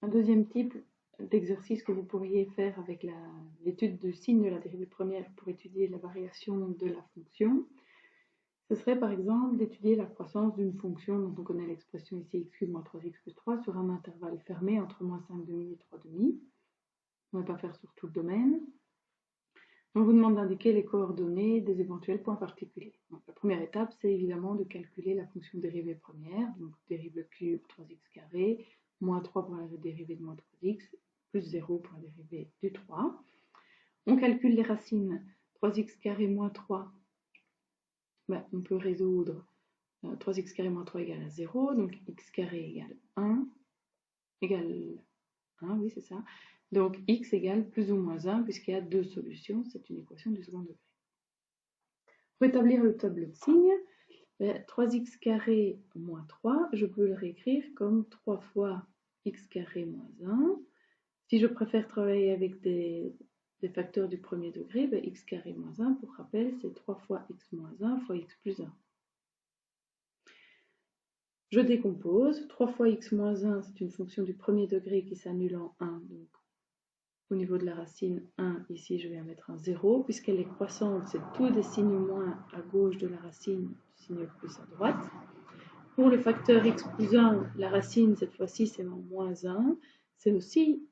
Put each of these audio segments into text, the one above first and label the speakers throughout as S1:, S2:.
S1: Un deuxième type d'exercice que vous pourriez faire avec l'étude du signe de la dérivée première pour étudier la variation de la fonction, ce serait par exemple d'étudier la croissance d'une fonction dont on connaît l'expression ici x cube moins 3x plus 3 sur un intervalle fermé entre moins 5 demi et 3 demi. On ne va pas faire sur tout le domaine. On vous demande d'indiquer les coordonnées des éventuels points particuliers. Donc, la première étape, c'est évidemment de calculer la fonction dérivée première, donc dérive le cube 3x carré, moins 3 pour la dérivée de moins 3x, plus 0 pour la dérivée du 3. On calcule les racines 3x carré moins 3. On peut résoudre 3x carré moins 3 égale à 0, donc x carré égale 1, oui c'est ça. Donc x égale plus ou moins 1 puisqu'il y a deux solutions, c'est une équation du second degré. Pour établir le tableau de signes, 3x carré moins 3, je peux le réécrire comme 3 fois x carré moins 1. Si je préfère travailler avec des facteurs du premier degré, x carré moins 1, pour rappel, c'est 3 fois x moins 1 fois x plus 1. Je décompose. 3 fois x moins 1, c'est une fonction du premier degré qui s'annule en 1. Donc, au niveau de la racine 1, ici, je vais mettre un 0. Puisqu'elle est croissante, c'est tous des signes moins à gauche de la racine, signe plus à droite. Pour le facteur x plus 1, la racine, cette fois-ci, c'est en moins 1. C'est aussi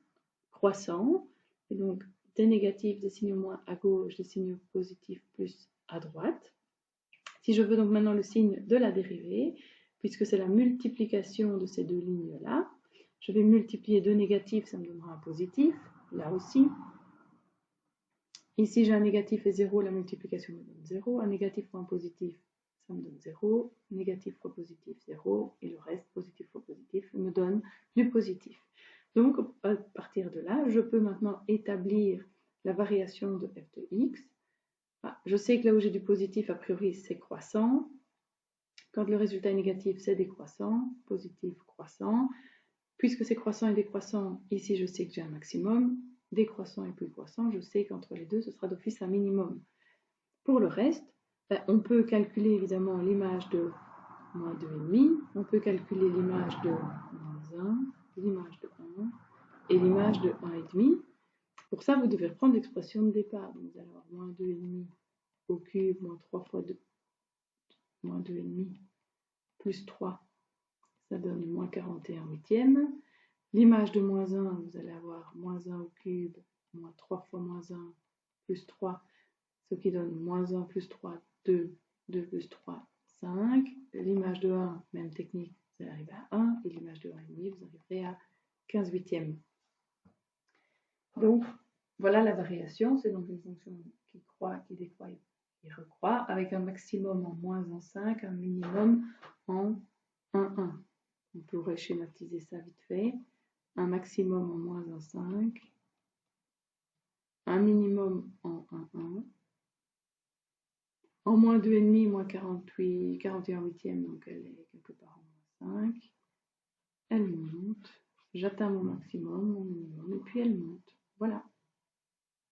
S1: croissant. Et donc, des négatifs, des signes moins à gauche, des signes positifs plus à droite. Si je veux donc maintenant le signe de la dérivée, puisque c'est la multiplication de ces deux lignes-là, je vais multiplier deux négatifs, ça me donnera un positif, là aussi. Ici, j'ai un négatif et 0, la multiplication me donne 0. Un négatif fois un positif, ça me donne 0. Négatif fois positif, 0. Et le reste, positif fois positif, me donne du positif. Donc, à partir de là, je peux maintenant établir la variation de f de x. Je sais que là où j'ai du positif, a priori, c'est croissant. Quand le résultat est négatif, c'est décroissant, positif, croissant. Puisque c'est croissant et décroissant, ici, je sais que j'ai un maximum. Décroissant et plus croissant, je sais qu'entre les deux, ce sera d'office un minimum. Pour le reste, on peut calculer évidemment l'image de moins 2,5, on peut calculer l'image de moins 1, l'image de 1 et l'image de 1,5. Pour ça, vous devez reprendre l'expression de départ. Donc, vous allez avoir moins 2,5 au cube, moins 3 fois 2, moins 2,5 plus 3, ça donne moins 41 huitièmes. L'image de moins 1, vous allez avoir moins 1 au cube, moins 3 fois moins 1, plus 3, ce qui donne moins 1 plus 3, 2, 2 plus 3, 5. L'image de 1, même technique, vous allez arriver à 1, et l'image de 1,5, vous arriverez à 15 huitièmes. Donc, voilà la variation, c'est donc une fonction qui croît, qui décroît et qui recroît, avec un maximum en moins 1,5, un minimum en 1,1. On pourrait schématiser ça vite fait. Un maximum en moins 1,5, un minimum en 1,1, en moins 2,5, moins 41 huitièmes, donc elle est quelque part en moins 5. Elle monte, j'atteins mon maximum, mon minimum, et puis elle monte. Voilà.